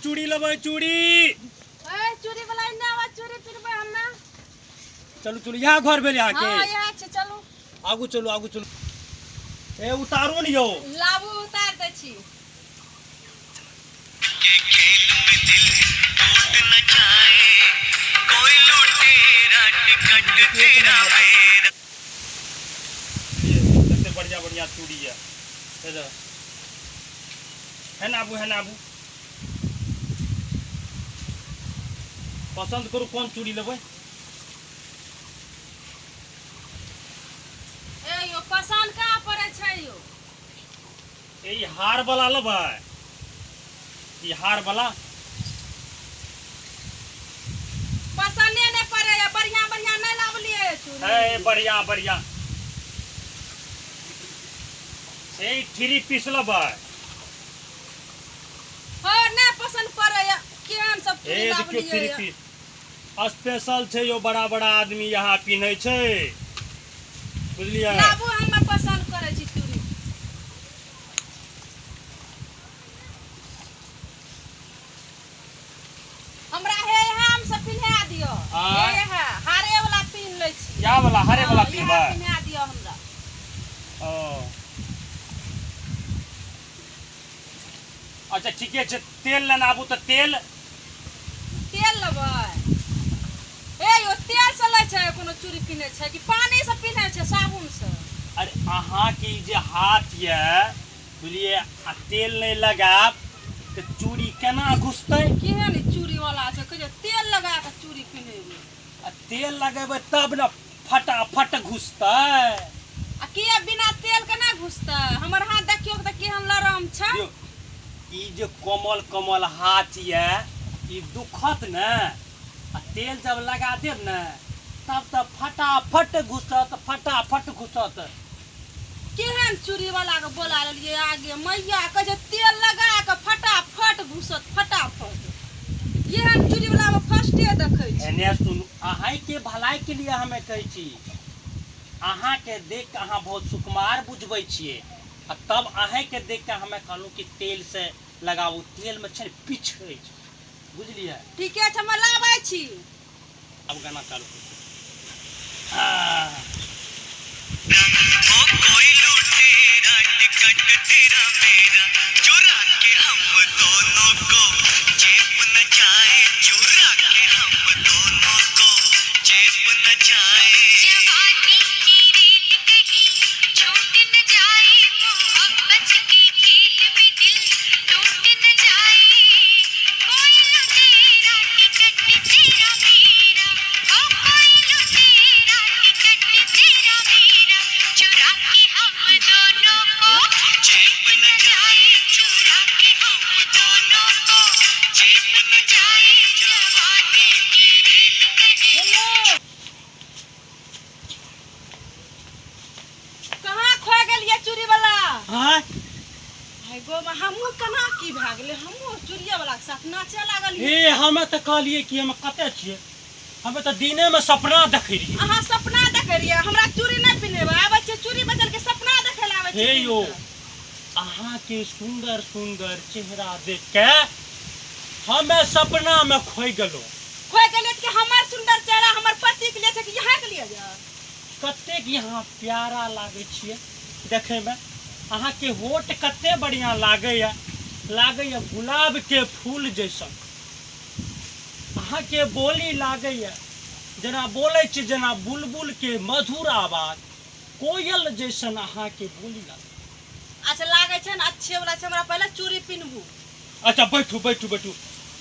चूड़ी लेबै चूड़ी। ए चूड़ी वाला इन्ने आवाज चूड़ी पिरबे हम्मे। चलू चलू यहाँ घर भेल यहाँ के। हां यहाँ छै चलू। आगू चलू आगू चलू। ए उतारू न यौ। लाबू उतार दै छी। के खेल में दिल टूट न जाए कोई लुटेरा टिकट तेरा मेरा। ये बढ़िया बढ़िया चूड़ी है ना आबू पसंद करू कौन चूड़ी लेबै। ए यो पसंद का पड़े छै यो। ए हार वाला लेबै। ई हार वाला पसंदे नहीं पड़े है बढ़िया बढ़िया नहीं लावलिए चूड़ी। है बढ़िया बढ़िया। ए 3 पीस लेबै। हो नहीं पसंद पड़े है केहन सब चूड़ी ए देखियो 3 लावलिए। पीस स्पेशल छै यो बड़ा बड़ा आदमी यहाँ पिन्है छै बुझलियै। लाबू हम्मे पसंद करे छी चूड़ी। हमरा हे हम सब पिन्हा दियो। हे हारे वाला पिन ले छी। या वाला हारे वाला पिन्हबै। पिन्हा दियो हमरा। ओ अच्छा ठीके छै तेल लेना आबू तऽ तेल लेबै। ए यो तेल से ले छै कोनो चूड़ी पिन्हे छै कि पानी से पिन्हे छै साबुन से। अरे अहाँ के जे हाथ ये बुझलिए आ तेल नहीं लगाब तो चूड़ी केना घुसतै। केहन चूड़ी वाला छै कहे तेल लगा के चूड़ी पिन्हेबै। आ तेल लगेबै तब न फटाफट घुसतै। आ किया बिना तेल के ना घुसतै। हमर हाथ देखियो त केहन लरम छै। ई जे कोमल कोमल हाथ ये ई दुखत न आ तेल जब लगा देब न तब तो फटाफट घुसत। केहन चूड़ी वाला के बोला लेलिए आगे मैया कहे तेल लगा के फटाफट घुसत फटाफट। केहन चूड़ी वाला में फर्स्टे देखै छी। एने सुनू अहाँ के भलाई के लिए हमें कहै छी। अहाँ के देख के अहाँ बहुत सुकुमार बुझबै छियै आ तब अहाँ के देख के हमें कहलू कि तेल से लगाबू। तेल में छै पिछड़ै छै बुझलिए। ठीके छै हम लाबै छी। अब गाना चालू ओ कोई लुटेरा टिकट तेरा मेरा चुरा के हम दोनों को जेब न जाए चुरा के हम दोनों को जेब न जाए। जवानी की रेल कहीं छूट न जाए मोहब्बत के खेल में दिल टूट न जाए कोई लुटेरा टिकट तेरा मेरा ओ कोई लुटेरा टिकट तेरा मेरा चुरा के हम दोनों को जेब न जाए चुरा के हम दोनों को जेब न जाए जवानी की रेल कहीं। कहाँ खो गेलिए चूड़ी वाला। हां हाय गो में हमहू कना की भ गेले हमहू चूड़िया वाला के साथ नाचे लागल। ए हमें तो कहलिए कि हम कते छियै। हमें तो दिने में सपना देखै रहियै। अहाँ सपना देखे रहिए हमरा चूड़ी नहीं पिन्हेबे आबै छै चूड़ी बदल के सपना देखे लावे छै। हे यो अहाँ के सुंदर सुंदर चेहरा देख के हमें सपना में खोई गेलो। खोई गेलिए कि हमर सुंदर चेहरा हमर पति के लिए छै कि यहाँ के लिए जा। कते यहाँ प्यारा लागे छियै देखे में। अहाँ के होठ कते बढ़िया लागैया गुलाब के फूल जैसन। अहाँ के बोली लागैया जना बोले छी जना बुलबुल के मधुर आवाज कोयल जैसन अहाँ के बोली लागे। अच्छा लागे छै न अच्छे वाला छै हमरा पहले चूड़ी पिनबू। अच्छा बैठू बैठू बैठू।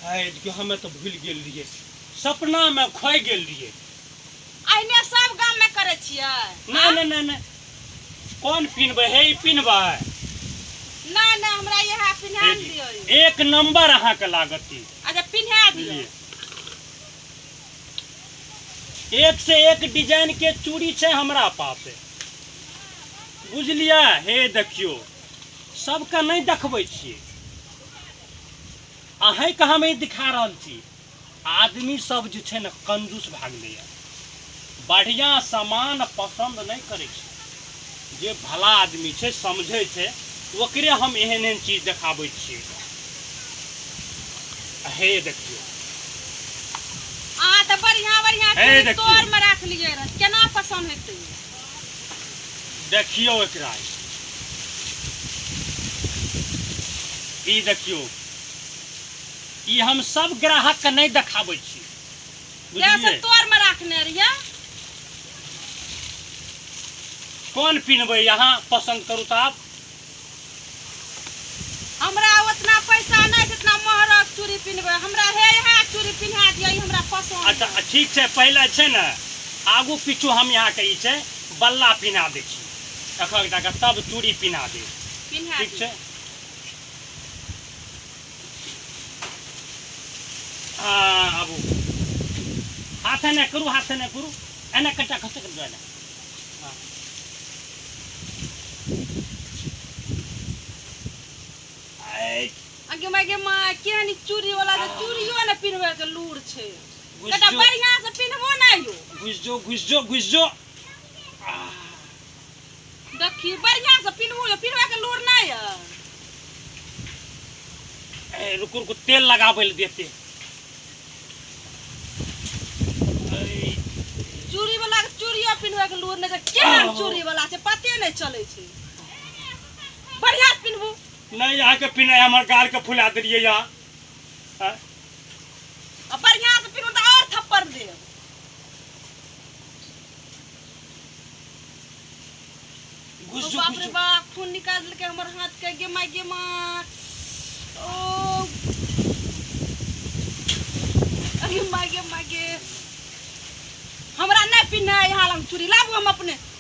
आइ देखियो हमें तो भूल गेल रहिए सपना में खोई गेल रहिए। आइने सब गांव में करे छियै। नहीं कौन पिनबै हे ई पिनबै। नहीं हमरा यहाँ पिन्हा दियो। एक नंबर अहाँ के लागत ई। अच्छा पिन्हा दियो। एक से एक डिजाइन के चूड़ी छै हमरा पास बुझलिए। हे देखियो सबके नहीं देखबै छियै अहें के हम दिखा रहल छी। आदमी सब जे छै न कंजूस भाग गेलै। बढ़िया सामान पसंद नहीं करे छै। जे भला आदमी छै समझे छै ओकरे हम एहन एहन चीज देखाबै छियै। हे देखियो अहाँ तो बढ़िया बढ़िया हे चूड़ी देखियो। तोड़ में रख लिए रह केना पसंद हेतै देखियो एकरा ई देखियो ई हम सब ग्राहक के नहीं देखाबै छी जैसे बुझलिए तोड़ में रखने रहिए कौन पिनबै यहाँ पसंद करू तो आप हमरा उतना पैसा नहीं है इतना महंगा चूड़ी पिनबै हमरा हे यहाँ चूड़ी पिन्हा दिया ई हमरा पसंद अच्छा ठीक छै पहले छै ने आगू पीछू हम यहाँ के ई छै बल्ला पिन्हा दै छी एकटा के तब चूड़ी पिन्हा दे पिन्हा ठीक छै हाँ आबू हाथे ने करू एने कटा खसे कर दो आगे मागे माँ केहनी चूड़ी वाला तो चूड़ियो ने पिनबै के लूर छै घुस कटा जो बढ़िया से पिनबो नहीं यो घुस जो देखी बढ़िया से पिनबो पिनबै के लूर नहीं है ए रुकु तेल लगाबै ले देते चूड़ी वाला के चूड़ियो पिनबै के लूर नहीं है केहन चूड़ी वाला छै पते नहीं चलै छै बढ़िया से पिनबो नहीं यहाँ के पिनाई हमार गाल के फुला दिलिए यहाँ अब बढ़िया से पिनबो तो और थप्पड़ दे घुस जो बाप रे बाप खून निकाल के हमर हाथ के गे माँ ओ अरे मागे हमरा नहीं पिन्हा यहाँ लंग चूड़ी लाबू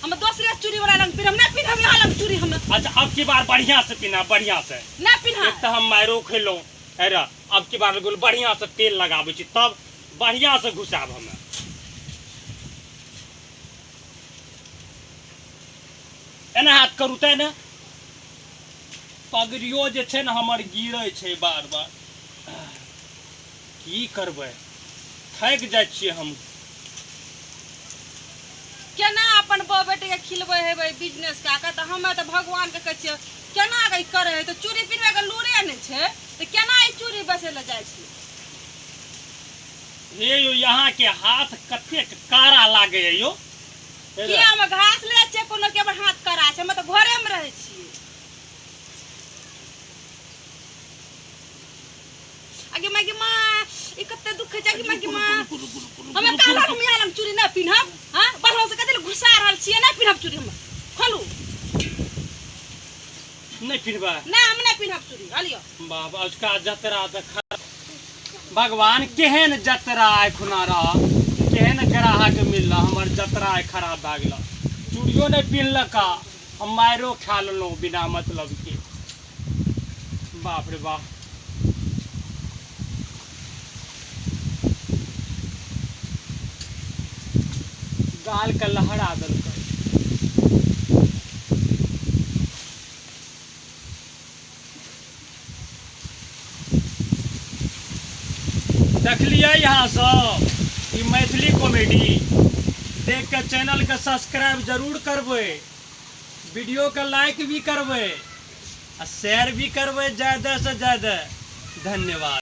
हम दूसरे चूड़ी वाला लंग पिन हम नहीं पिन्हब यहाँ लंग चूड़ी हम अच्छा अब की बार बढ़िया से पिना बढ़िया से नहीं पिन्हा एक तो हम मारो खेलो अरे अब की बार बढ़िया से तेल लगाबै छी तब बढ़िया से घुसाब हमें एना हाथ करू तै ने पगड़ियो जे छै ने हमर गिरै छै बार की करबै थक जाइ छियै हम केना अपन बौ बेटे के खिलबै हेबै बिजनेस का तो हमें तो भगवान के कहै छियै केना के करे है तो चूड़ी पिनबै के लूरे नहीं छै तो केना ई चूड़ी बेचे ले जाइ छी हे यो यहाँ के हाथ कतेक कारा लागे है यो कि हम घास ले छै कोनो के हाथ करा छै हम तो घरे में रहै छी आगे माँ ई कते दुख छै आगे माँ हमें काला हम यहाँ लंग चूड़ी नहीं पिनहब हां बढ़िया से कते घुसा रहल छियै नहीं पिनहब चूड़ी हम खोलू नहीं पिनबा नहीं हम नहीं पिनहब चूड़ी हलियो बाबा उसका जतरा तो भगवान केहन जतरा खुना रहा केहन ग्राहक मिलल हमर जतरा खराब भए गेल चूड़ियो नहीं पिनलका हम मारो खा लेलहुँ बिना मतलब के बाप रे बाप गाल के लहरा देलकै देखलिए यहाँ सब ई मैथिली कॉमेडी देख के चैनल के सब्सक्राइब जरूर करबै वीडियो के लाइक भी करबै आ शेयर भी करबै ज़्यादा से ज़्यादा धन्यवाद।